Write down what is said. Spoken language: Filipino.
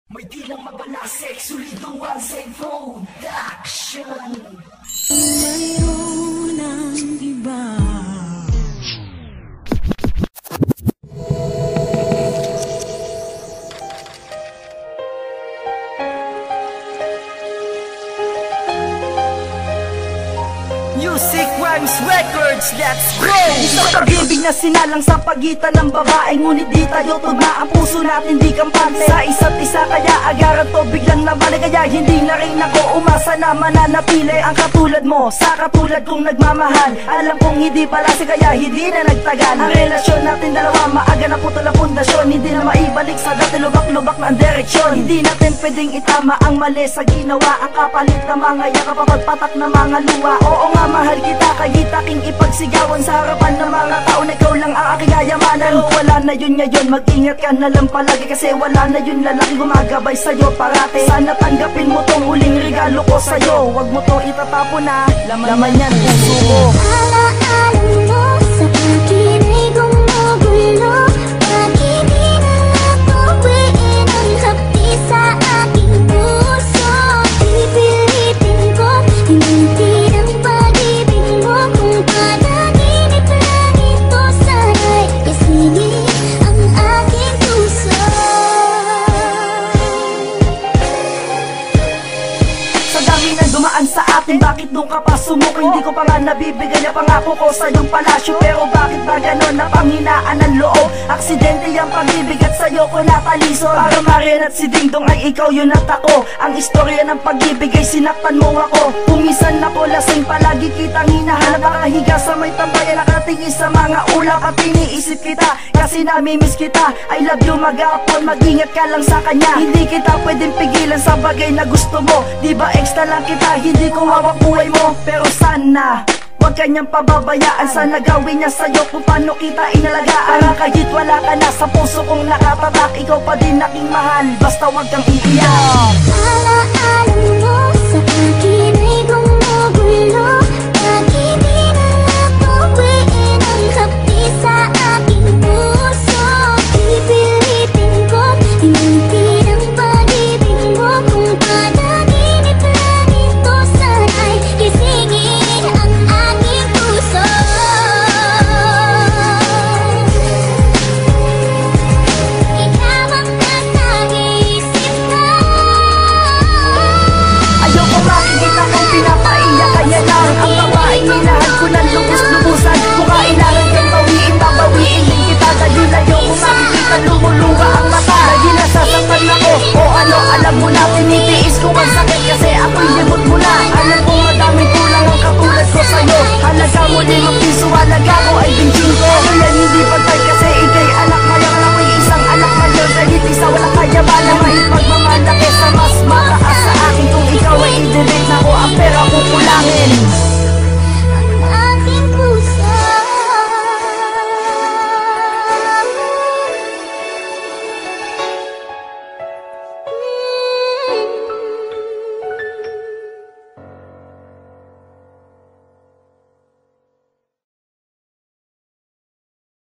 May tilang mabalasik, sulido ang same production. Mayroon ng iba. Music Rhymes Records, let's go! Isang pag-ibig na sinalang sa pagitan ng babae, ngunit di tayo tugma, ang puso natin di kampante sa isa't isa, kaya agaran to biglang nabalik. Kaya hindi na rin ako umasa na mananapili ang katulad mo sa katulad kong nagmamahal. Alam kong hindi palasi kaya hindi na nagtagal ang relasyon natin dalawa. Maaga na putol ang pundasyon, hindi na maibalik sa dati, lubak-lubak na ang direksyon. Hindi natin pwedeng itama ang mali sa ginawa, ang kapalit na mga yakap, patak na mga luha. Oo nga, mahal kita, kahit aking ipagsigawan sa harapan ng mga tao na ikaw lang ang aking yayamanan. Pero wala na yun ngayon, mag-ingat ka na lang palagi, kasi wala na yun lalaki gumagabay sa'yo parate. Sana tanggapin mo tong huling regalo ko sa'yo, wag mo to itatapon na, laman yan puso ko. Alaala mo sa akin ay gumugulo, bakit di na natuwiin ang hapdi sa aking puso? Pipilitin ko, hinintin ang pag-ibig mo, kung panaginip lang ito sana'y isingin ang aking puso. Sa dami na dumaan sa atin, bakit nung ka pa sumuko? Hindi ko pa nga nabibigay na pangako ko sa iyong palasyo. Pero bakit ba ganon na panghinaan ng loob? Aksidente yung pag-ibig at sa'yo ko natalisod. Para Marian at si Dingdong ay ikaw yun at ako. Ang istorya ng pag-ibig ay sinaktan mo ako. Kumisan ako lasing, palagi kitang hinahanap. Nakahiga sa may tambayan, nakatingin sa mga ulap at iniisip kita, kasi namimiss kita. I love you mag-aapon, mag-ingat ka lang sa kanya. Hindi kita pwedeng pigilan sa bagay na gusto mo. Di ba extra lang kita, hindi ko hawak buhay mo. Pero sana wag kanyang pababayaan, sana gawin niya sa'yo kung paano kita inalagaan. Para kahit wala ka na sa puso kong nakatatak, ikaw pa din aking mahal, basta wag kang iiyak. Alaala mo sa akin